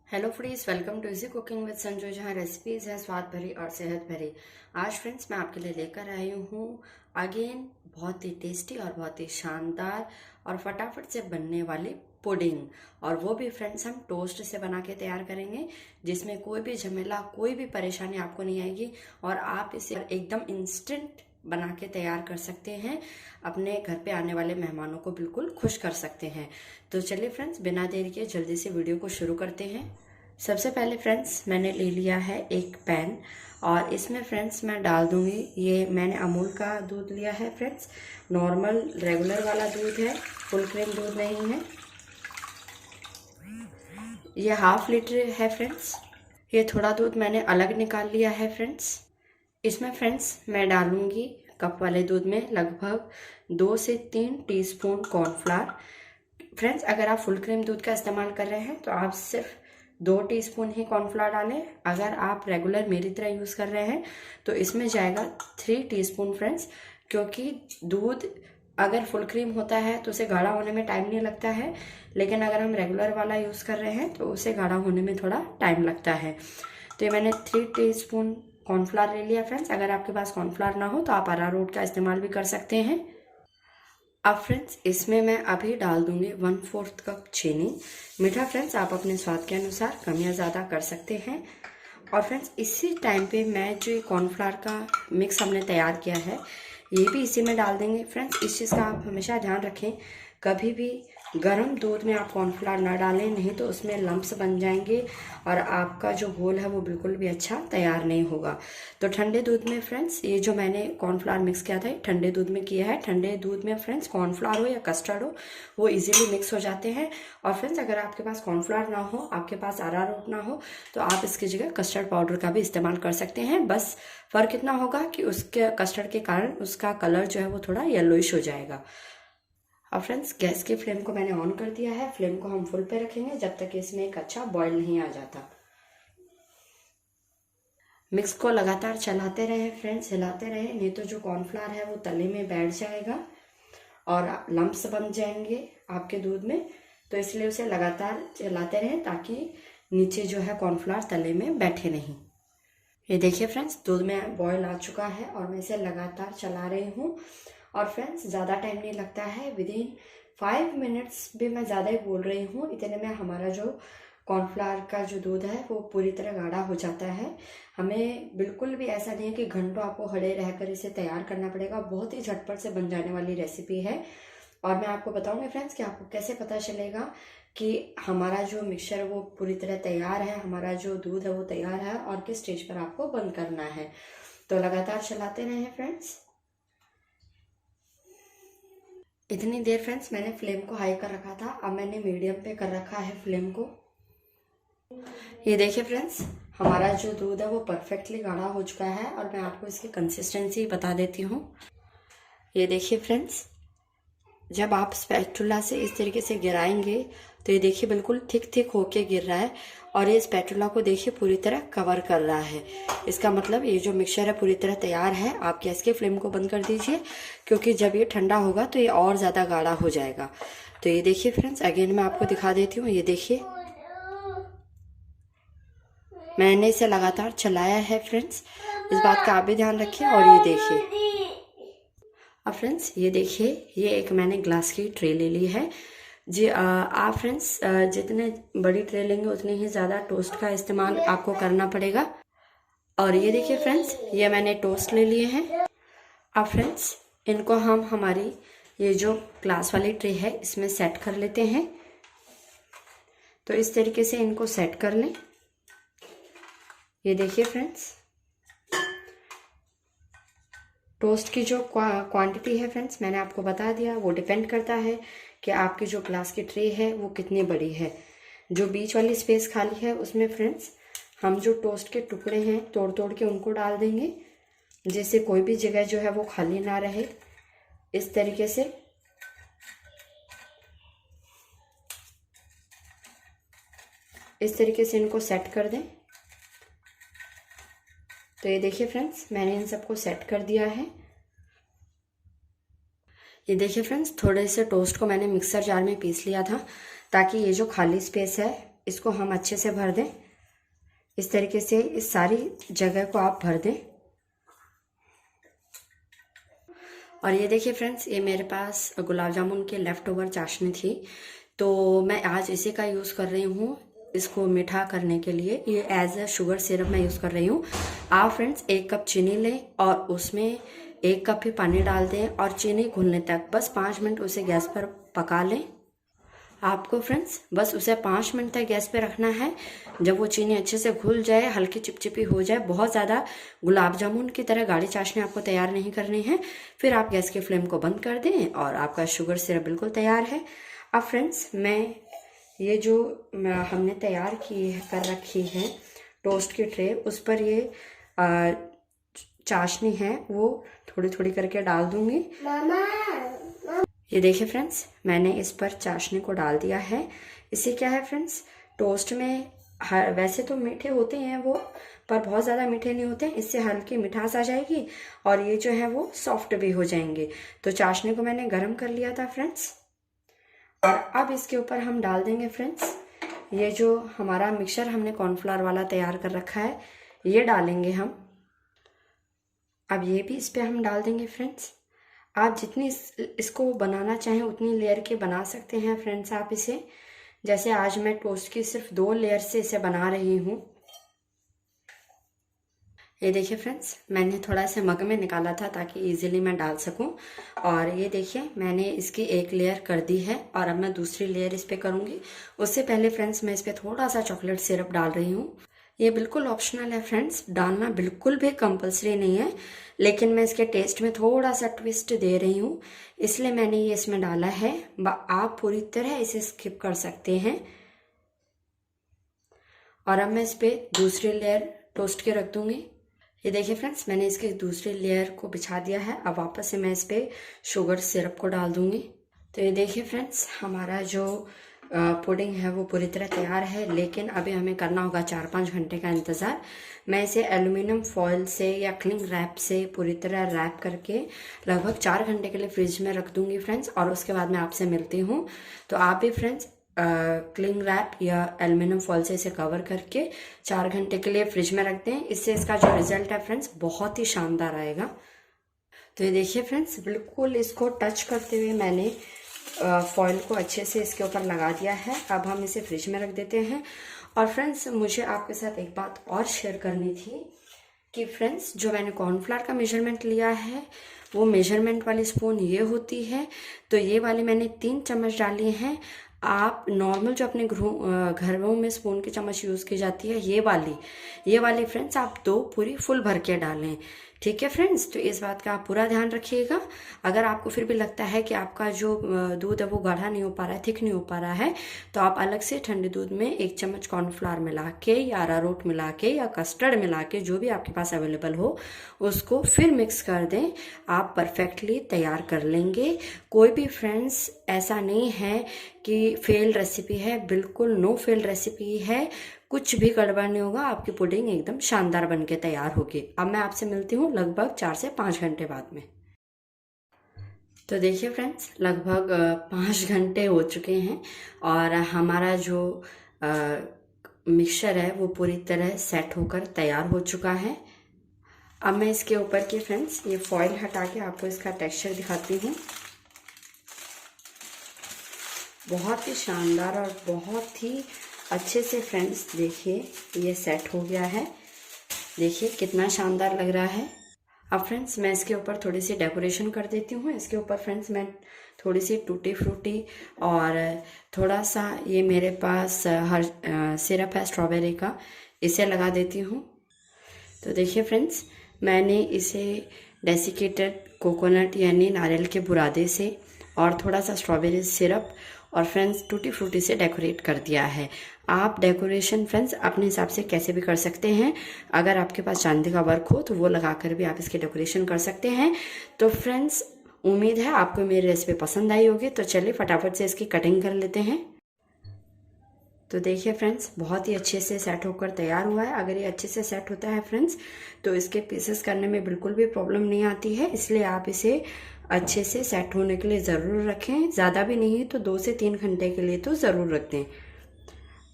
Hello friends, welcome to easy cooking with Sanju, जहाँ recipes है स्वाद भरी और सेहत भरी। आज फ्रेंड्स मैं आपके लिए लेकर आई हूँ अगेन बहुत ही टेस्टी और बहुत ही शानदार और फटाफट से बनने वाली पुडिंग। और वो भी फ्रेंड्स हम टोस्ट से बना के तैयार करेंगे, जिसमें कोई भी झमेला कोई भी परेशानी आपको नहीं आएगी और आप इसे एकदम इंस्टेंट बना के तैयार कर सकते हैं। अपने घर पे आने वाले मेहमानों को बिल्कुल खुश कर सकते हैं। तो चलिए फ्रेंड्स, बिना देरी के जल्दी से वीडियो को शुरू करते हैं। सबसे पहले फ्रेंड्स मैंने ले लिया है एक पैन और इसमें फ्रेंड्स मैं डाल दूंगी, ये मैंने अमूल का दूध लिया है फ्रेंड्स, नॉर्मल रेगुलर वाला दूध है, फुल क्रीम दूध नहीं है। ये हाफ लीटर है फ्रेंड्स। ये थोड़ा दूध मैंने अलग निकाल लिया है फ्रेंड्स। इसमें फ्रेंड्स मैं डालूंगी कप वाले दूध में लगभग 2 से 3 टीस्पून कॉर्नफ्लावर। फ्रेंड्स अगर आप फुल क्रीम दूध का इस्तेमाल कर रहे हैं तो आप सिर्फ 2 टीस्पून ही कॉर्नफ्लावर डालें। अगर आप रेगुलर मेरी तरह यूज़ कर रहे हैं तो इसमें जाएगा 3 टीस्पून फ्रेंड्स, क्योंकि दूध अगर फुल क्रीम होता है तो उसे गाढ़ा होने में टाइम नहीं लगता है, लेकिन अगर हम रेगुलर वाला यूज़ कर रहे हैं तो उसे गाढ़ा होने में थोड़ा टाइम लगता है। तो ये मैंने 3 टीस्पून कॉर्नफ्लावर ले लिया फ्रेंड्स। अगर आपके पास कॉर्नफ्लावर ना हो तो आप अरारोट का इस्तेमाल भी कर सकते हैं। अब फ्रेंड्स इसमें मैं अभी डाल दूंगी 1/4 कप चीनी। मीठा फ्रेंड्स आप अपने स्वाद के अनुसार कम या ज़्यादा कर सकते हैं। और फ्रेंड्स इसी टाइम पे मैं जो ये कॉर्नफ्लावर का मिक्स हमने तैयार किया है ये भी इसी में डाल देंगे। फ्रेंड्स इस चीज़ का आप हमेशा ध्यान रखें, कभी भी गर्म दूध में आप कॉर्नफ्लावर ना डालें, नहीं तो उसमें लम्प्स बन जाएंगे और आपका जो घोल है वो बिल्कुल भी अच्छा तैयार नहीं होगा। तो ठंडे दूध में फ्रेंड्स ये जो मैंने कॉर्नफ्लावर मिक्स किया था ठंडे दूध में किया है। ठंडे दूध में फ्रेंड्स कॉर्नफ्लावर हो या कस्टर्ड हो वो इजीली मिक्स हो जाते हैं। और फ्रेंड्स अगर आपके पास कॉर्नफ्लावर ना हो, आपके पास अरारोट ना हो, तो आप इसकी जगह कस्टर्ड पाउडर का भी इस्तेमाल कर सकते हैं। बस फ़र्क इतना होगा कि उसके कस्टर्ड के कारण उसका कलर जो है वो थोड़ा येलोइश हो जाएगा। अब फ्रेंड्स गैस की फ्लेम को मैंने ऑन कर दिया है। फ्लेम को हम फुल पे रखेंगे जब तक इसमें एक अच्छा बॉईल नहीं आ जाता। मिक्स को लगातार चलाते रहे फ्रेंड्स, हिलाते रहे, नहीं तो जो कॉर्नफ्लावर है वो तले में बैठ जाएगा और लम्प्स बन जाएंगे आपके दूध में। तो इसलिए उसे लगातार चलाते रहें ताकि नीचे जो है कॉर्नफ्लावर तले में बैठे नहीं। ये देखिए फ्रेंड्स दूध में बॉईल आ चुका है और मैं इसे लगातार चला रही हूँ। और फ्रेंड्स ज़्यादा टाइम नहीं लगता है, विदिन 5 मिनट्स भी मैं ज़्यादा ही बोल रही हूँ, इतने में हमारा जो कॉर्नफ्लावर का जो दूध है वो पूरी तरह गाढ़ा हो जाता है। हमें बिल्कुल भी ऐसा नहीं है कि घंटों आपको खड़े रहकर इसे तैयार करना पड़ेगा। बहुत ही झटपट से बन जाने वाली रेसिपी है। और मैं आपको बताऊंगी फ्रेंड्स कि आपको कैसे पता चलेगा कि हमारा जो मिक्सचर वो पूरी तरह तैयार है, हमारा जो दूध है वो तैयार है और किस स्टेज पर आपको बंद करना है। तो लगातार चलाते रहें फ्रेंड्स। इतनी देर फ्रेंड्स मैंने फ्लेम को हाई कर रखा था, अब मैंने मीडियम पे कर रखा है फ्लेम को। ये देखिए फ्रेंड्स हमारा जो दूध है वो परफेक्टली गाढ़ा हो चुका है और मैं आपको इसकी कंसिस्टेंसी बता देती हूँ। ये देखिए फ्रेंड्स जब आप स्पैचुला से इस तरीके से गिराएंगे तो ये देखिए बिल्कुल थिक थिक होके गिर रहा है और ये स्पैचुला को देखिए पूरी तरह कवर कर रहा है। इसका मतलब ये जो मिक्सचर है पूरी तरह तैयार है। आप गैस के फ्लेम को बंद कर दीजिए, क्योंकि जब ये ठंडा होगा तो ये और ज़्यादा गाढ़ा हो जाएगा। तो ये देखिए फ्रेंड्स अगेन मैं आपको दिखा देती हूँ। ये देखिए मैंने इसे लगातार चलाया है फ्रेंड्स, इस बात का आप भी ध्यान रखिए। और ये देखिए अब फ्रेंड्स ये देखिए ये एक मैंने ग्लास की ट्रे ले ली है जी। आप फ्रेंड्स जितने बड़ी ट्रे लेंगे उतनी ही ज़्यादा टोस्ट का इस्तेमाल आपको करना पड़ेगा। और ये देखिए फ्रेंड्स ये मैंने टोस्ट ले लिए हैं। अब फ्रेंड्स इनको हम हमारी ये जो ग्लास वाली ट्रे है इसमें सेट कर लेते हैं। तो इस तरीके से इनको सेट कर लें। ये देखिए फ्रेंड्स टोस्ट की जो क्वांटिटी है फ्रेंड्स मैंने आपको बता दिया, वो डिपेंड करता है कि आपकी जो ग्लास की ट्रे है वो कितनी बड़ी है। जो बीच वाली स्पेस खाली है उसमें फ्रेंड्स हम जो टोस्ट के टुकड़े हैं तोड़ तोड़ के उनको डाल देंगे, जिससे कोई भी जगह जो है वो खाली ना रहे। इस तरीके से इनको सेट कर दें। तो ये देखिए फ्रेंड्स मैंने इन सबको सेट कर दिया है। ये देखिए फ्रेंड्स थोड़े से टोस्ट को मैंने मिक्सर जार में पीस लिया था ताकि ये जो खाली स्पेस है इसको हम अच्छे से भर दें। इस तरीके से इस सारी जगह को आप भर दें। और ये देखिए फ्रेंड्स, ये मेरे पास गुलाब जामुन के लेफ़्ट ओवर चाशनी थी, तो मैं आज इसी का यूज़ कर रही हूँ इसको मीठा करने के लिए। ये एज अ शुगर सिरप मैं यूज़ कर रही हूँ। आप फ्रेंड्स 1 कप चीनी लें और उसमें 1 कप ही पानी डाल दें और चीनी घुलने तक बस 5 मिनट उसे गैस पर पका लें। आपको फ्रेंड्स बस उसे 5 मिनट तक गैस पे रखना है। जब वो चीनी अच्छे से घुल जाए, हल्की चिपचिपी हो जाए, बहुत ज़्यादा गुलाब जामुन की तरह गाढ़ी चाशनी आपको तैयार नहीं करनी है, फिर आप गैस के फ्लेम को बंद कर दें और आपका शुगर सिरप बिल्कुल तैयार है। अब फ्रेंड्स मैं ये जो हमने तैयार की है, कर रखी है टोस्ट की ट्रे, उस पर ये चाशनी है वो थोड़ी थोड़ी करके डाल दूंगी। ये देखिए फ्रेंड्स, मैंने इस पर चाशनी को डाल दिया है। इससे क्या है फ्रेंड्स, टोस्ट में वैसे तो मीठे होते हैं वो, पर बहुत ज़्यादा मीठे नहीं होते। इससे हल्की मिठास आ जाएगी और ये जो है वो सॉफ्ट भी हो जाएंगे। तो चाशनी को मैंने गरम कर लिया था फ्रेंड्स, और अब इसके ऊपर हम डाल देंगे फ्रेंड्स ये जो हमारा मिक्सचर हमने कॉर्नफ्लावर वाला तैयार कर रखा है, ये डालेंगे हम। अब ये भी इस पर हम डाल देंगे फ्रेंड्स। आप जितनी इसको बनाना चाहें उतनी लेयर के बना सकते हैं फ्रेंड्स आप इसे। जैसे आज मैं टोस्ट की सिर्फ 2 लेयर से इसे बना रही हूँ। ये देखिए फ्रेंड्स, मैंने थोड़ा सा मग में निकाला था ताकि इजीली मैं डाल सकूं। और ये देखिए मैंने इसकी 1 लेयर कर दी है और अब मैं दूसरी लेयर इस पर करूँगी। उससे पहले फ्रेंड्स मैं इस पर थोड़ा सा चॉकलेट सिरप डाल रही हूँ। ये बिल्कुल ऑप्शनल है फ्रेंड्स, डालना बिल्कुल भी कंपलसरी नहीं है, लेकिन मैं इसके टेस्ट में थोड़ा सा ट्विस्ट दे रही हूँ, इसलिए मैंने ये इसमें डाला है। आप पूरी तरह इसे स्किप कर सकते हैं। और अब मैं इस पर दूसरी लेयर टोस्ट के रख दूँगी। ये देखिए फ्रेंड्स, मैंने इसके दूसरी लेयर को बिछा दिया है। अब वापस से मैं इस पर शुगर सिरप को डाल दूँगी। तो ये देखिए फ्रेंड्स, हमारा जो पुडिंग है वो पूरी तरह तैयार है, लेकिन अभी हमें करना होगा 4-5 घंटे का इंतज़ार। मैं इसे एल्युमिनियम फॉयल से या क्लिंग रैप से पूरी तरह रैप करके लगभग 4 घंटे के लिए फ्रिज में रख दूंगी फ्रेंड्स, और उसके बाद मैं आपसे मिलती हूँ। तो आप भी फ्रेंड्स क्लिंग रैप या एल्युमिनियम फॉयल से इसे कवर करके 4 घंटे के लिए फ्रिज में रख दें। इससे इसका जो रिजल्ट है फ्रेंड्स बहुत ही शानदार आएगा। तो ये देखिए फ्रेंड्स, बिल्कुल इसको टच करते हुए मैंने फॉयल को अच्छे से इसके ऊपर लगा दिया है। अब हम इसे फ्रिज में रख देते हैं। और फ्रेंड्स मुझे आपके साथ एक बात और शेयर करनी थी कि फ्रेंड्स जो मैंने कॉर्नफ्लावर का मेजरमेंट लिया है वो मेजरमेंट वाली स्पून ये होती है। तो ये वाली मैंने 3 चम्मच डाली हैं। आप नॉर्मल जो अपने घरों में स्पून की चम्मच यूज़ की जाती है ये वाली फ्रेंड्स आप 2 पूरी फुल भर के डालें। ठीक है फ्रेंड्स, तो इस बात का आप पूरा ध्यान रखिएगा। अगर आपको फिर भी लगता है कि आपका जो दूध है वो गाढ़ा नहीं हो पा रहा है, थिक नहीं हो पा रहा है, तो आप अलग से ठंडे दूध में 1 चम्मच कॉर्नफ्लावर मिला के या अरारोट मिला के या कस्टर्ड मिला के, जो भी आपके पास अवेलेबल हो, उसको फिर मिक्स कर दें। आप परफेक्टली तैयार कर लेंगे। कोई भी फ्रेंड्स ऐसा नहीं है कि फेल रेसिपी है, बिल्कुल नो फेल रेसिपी है। कुछ भी गड़बड़ नहीं होगा, आपकी पुडिंग एकदम शानदार बनके तैयार होगी। अब मैं आपसे मिलती हूँ लगभग 4 से 5 घंटे बाद में। तो देखिए फ्रेंड्स, लगभग 5 घंटे हो चुके हैं और हमारा जो मिक्सचर है वो पूरी तरह सेट होकर तैयार हो चुका है। अब मैं इसके ऊपर की फ्रेंड्स ये फॉइल हटा के आपको इसका टेक्सचर दिखाती हूँ। बहुत ही शानदार और बहुत ही अच्छे से फ्रेंड्स देखिए ये सेट हो गया है। देखिए कितना शानदार लग रहा है। अब फ्रेंड्स मैं इसके ऊपर थोड़ी सी डेकोरेशन कर देती हूँ। इसके ऊपर फ्रेंड्स मैं थोड़ी सी टूटी फ्रूटी और थोड़ा सा ये मेरे पास सिरप है स्ट्रॉबेरी का, इसे लगा देती हूँ। तो देखिए फ्रेंड्स, मैंने इसे डेसिकेटेड कोकोनट यानी नारियल के बुरादे से और थोड़ा सा स्ट्रॉबेरी सिरप और फ्रेंड्स टूटी फ्रूटी से डेकोरेट कर दिया है। आप डेकोरेशन फ्रेंड्स अपने हिसाब से कैसे भी कर सकते हैं। अगर आपके पास चांदी का वर्क हो तो वो लगाकर भी आप इसकी डेकोरेशन कर सकते हैं। तो फ्रेंड्स उम्मीद है आपको मेरी रेसिपी पसंद आई होगी। तो चलिए फटाफट से इसकी कटिंग कर लेते हैं। तो देखिए फ्रेंड्स, बहुत ही अच्छे से सेट होकर तैयार हुआ है। अगर ये अच्छे से सेट होता है फ्रेंड्स तो इसके पीसेस करने में बिल्कुल भी प्रॉब्लम नहीं आती है। इसलिए आप इसे अच्छे से सेट होने के लिए ज़रूर रखें। ज़्यादा भी नहीं तो 2 से 3 घंटे के लिए तो ज़रूर रख दें।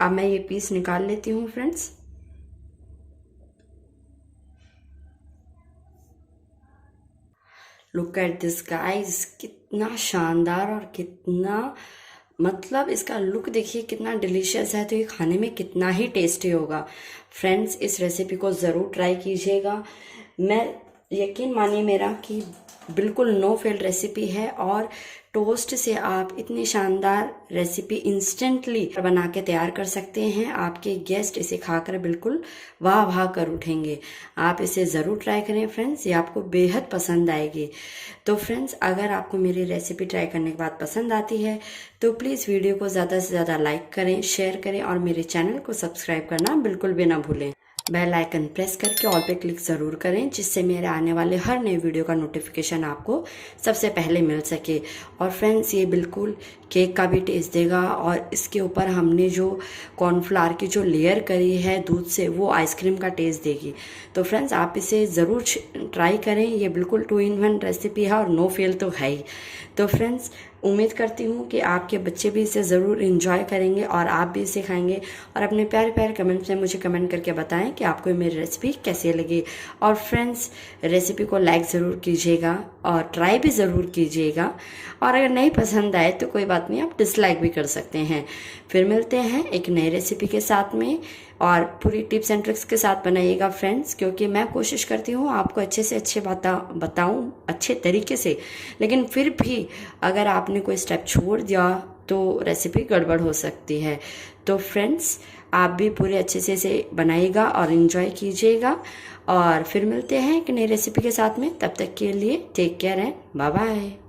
अब मैं ये पीस निकाल लेती हूँ friends. Look at this guys, कितना शानदार और कितना मतलब इसका लुक देखिए कितना डिलीशियस है। तो ये खाने में कितना ही टेस्टी होगा। फ्रेंड्स, इस रेसिपी को ज़रूर ट्राई कीजिएगा। मैं यकीन मानिए मेरा कि बिल्कुल नो फेल रेसिपी है, और टोस्ट से आप इतनी शानदार रेसिपी इंस्टेंटली बना के तैयार कर सकते हैं। आपके गेस्ट इसे खाकर बिल्कुल वाह वाह कर उठेंगे। आप इसे ज़रूर ट्राई करें फ्रेंड्स, ये आपको बेहद पसंद आएगी। तो फ्रेंड्स, अगर आपको मेरी रेसिपी ट्राई करने के बाद पसंद आती है तो प्लीज़ वीडियो को ज़्यादा से ज़्यादा लाइक करें, शेयर करें और मेरे चैनल को सब्सक्राइब करना बिल्कुल भी ना भूलें। बेल आइकन प्रेस करके ऑल पे क्लिक ज़रूर करें, जिससे मेरे आने वाले हर नए वीडियो का नोटिफिकेशन आपको सबसे पहले मिल सके। और फ्रेंड्स, ये बिल्कुल केक का भी टेस्ट देगा, और इसके ऊपर हमने जो कॉर्नफ्लावर की जो लेयर करी है दूध से, वो आइसक्रीम का टेस्ट देगी। तो फ्रेंड्स, आप इसे ज़रूर ट्राई करें। ये बिल्कुल 2 in 1 रेसिपी है और नो फेल तो है ही। तो फ्रेंड्स, उम्मीद करती हूँ कि आपके बच्चे भी इसे ज़रूर इंजॉय करेंगे और आप भी इसे खाएंगे। और अपने प्यारे प्यारे कमेंट्स में मुझे कमेंट करके बताएं कि आपको मेरी रेसिपी कैसी लगी। और फ्रेंड्स, रेसिपी को लाइक ज़रूर कीजिएगा और ट्राई भी ज़रूर कीजिएगा। और अगर नहीं पसंद आए तो कोई बात नहीं, आप डिसलाइक भी कर सकते हैं। फिर मिलते हैं एक नई रेसिपी के साथ में, और पूरी टिप्स एंड ट्रिक्स के साथ बनाइएगा फ्रेंड्स, क्योंकि मैं कोशिश करती हूँ आपको अच्छे से अच्छे बताऊँ अच्छे तरीके से। लेकिन फिर भी अगर आपने कोई स्टेप छोड़ दिया तो रेसिपी गड़बड़ हो सकती है। तो फ्रेंड्स, आप भी पूरे अच्छे से इसे बनाइएगा और इन्जॉय कीजिएगा। और फिर मिलते हैं एक नई रेसिपी के साथ में, तब तक के लिए take care and bye bye.